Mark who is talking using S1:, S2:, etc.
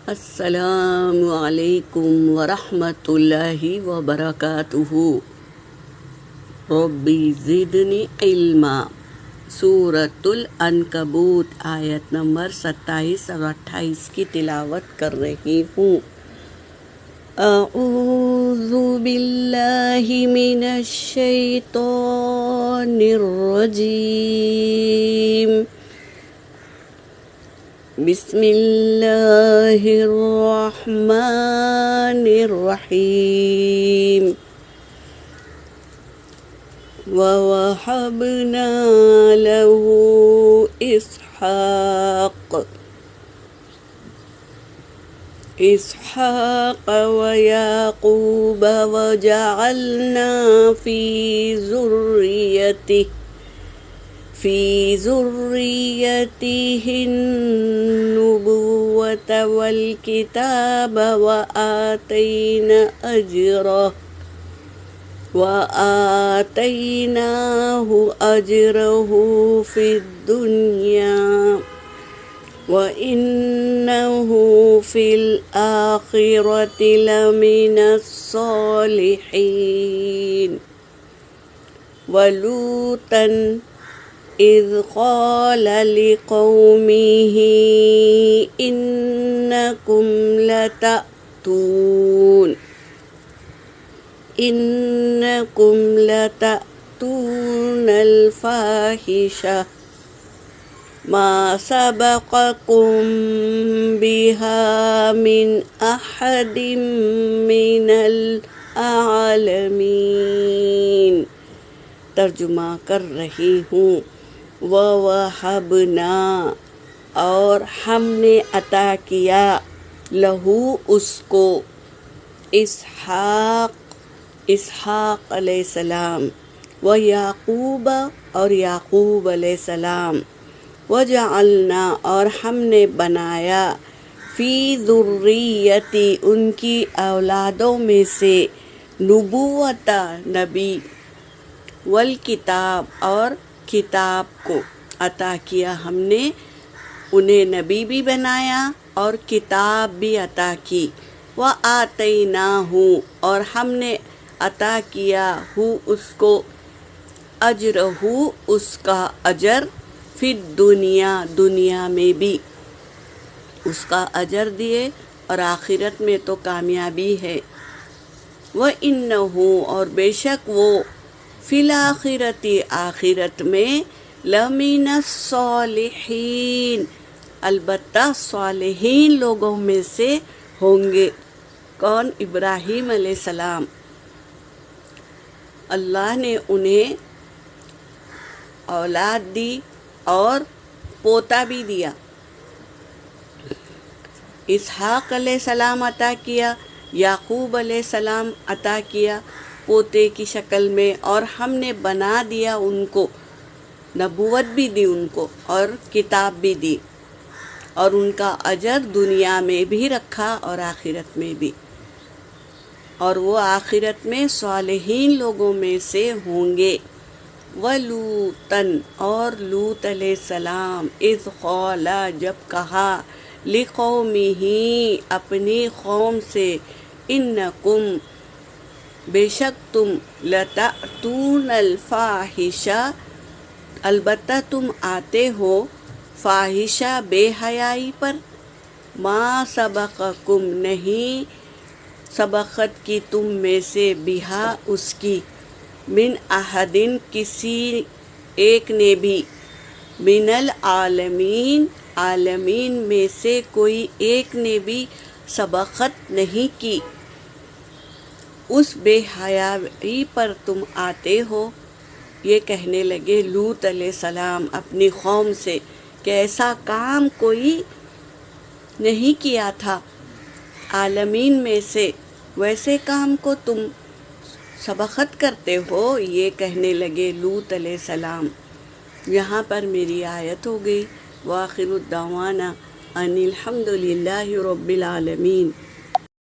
S1: السلام علیکم ورحمۃ اللہ وبرکاتہ۔ ربی زدنی علما۔ سورۃ العنکبوت آیت نمبر 27 اور 28 کی تلاوت کر رہی ہوں۔ اعوذ باللہ من الشیطان الرجیم۔ بسم اللہ الرحمن الرحیم۔ وَوَهَبْنَا لَهُ إسحاق ويعقوب وجعلنا في ذريته النبوة والكتاب وآتيناه أجره في الدنيا وإنه في الآخرة لمن الصالحين۔ ولوطا إذ قال لقومه إنكم لتأتون الفاحشة ما سبقكم بها من أحد من العالمین۔ ترجمہ کر رہی ہوں۔ وَوَهَبْنَا اور ہم نے عطا کیا، لہو اس کو، اسحاق علیہ السلام، ویعقوب اور یعقوب علیہ السلام، وجعلنا اور ہم نے بنایا، فی ذریتی ان کی اولادوں میں سے، نبوت نبی، والکتاب اور کتاب کو عطا کیا، ہم نے انہیں نبی بھی بنایا اور کتاب بھی عطا کی۔ وآتیناہ اور ہم نے عطا کیا ہو اس کو، اجرہ اس کا اجر، فی الدنیا دنیا میں بھی اس کا اجر دیے اور آخرت میں تو کامیابی ہے۔ وَإِنَّهُ اور بے شک وہ، فی الآخرۃ آخرت میں، لمن الصالحین البتہ صالحین لوگوں میں سے ہوں گے۔ کون؟ ابراہیم علیہ السلام۔ اللہ نے انہیں اولاد دی اور پوتا بھی دیا۔ اسحاق علیہ السلام عطا کیا، یعقوب علیہ السلام عطا کیا پوتے کی شکل میں، اور ہم نے بنا دیا ان کو، نبوت بھی دی ان کو اور کتاب بھی دی، اور ان کا اجر دنیا میں بھی رکھا اور آخرت میں بھی، اور وہ آخرت میں صالحین لوگوں میں سے ہوں گے۔ وَلُوطًا اور لوط علیہ السلام، اذ قال جب کہا، لقومہ اپنی قوم سے، انکم بے شک تم، لتأتون الفاحشہ البتہ تم آتے ہو، فاحشہ بے حیائی پر، ما سبقکم نہیں سبقت کی تم میں سے، بہا اس کی، من احدن کسی ایک نے بھی، من العالمین عالمین میں سے کوئی ایک نے بھی سبقت نہیں کی، اس بے حیائی پر تم آتے ہو۔ یہ کہنے لگے لوط علیہ السلام اپنی قوم سے کہ ایسا کام کوئی نہیں کیا تھا عالمین میں سے، ویسے کام کو تم سبقت کرتے ہو، یہ کہنے لگے لوط علیہ السلام۔ یہاں پر میری آیت ہو گئی۔ وآخر الدعوانا ان الحمد للہ رب العالمین۔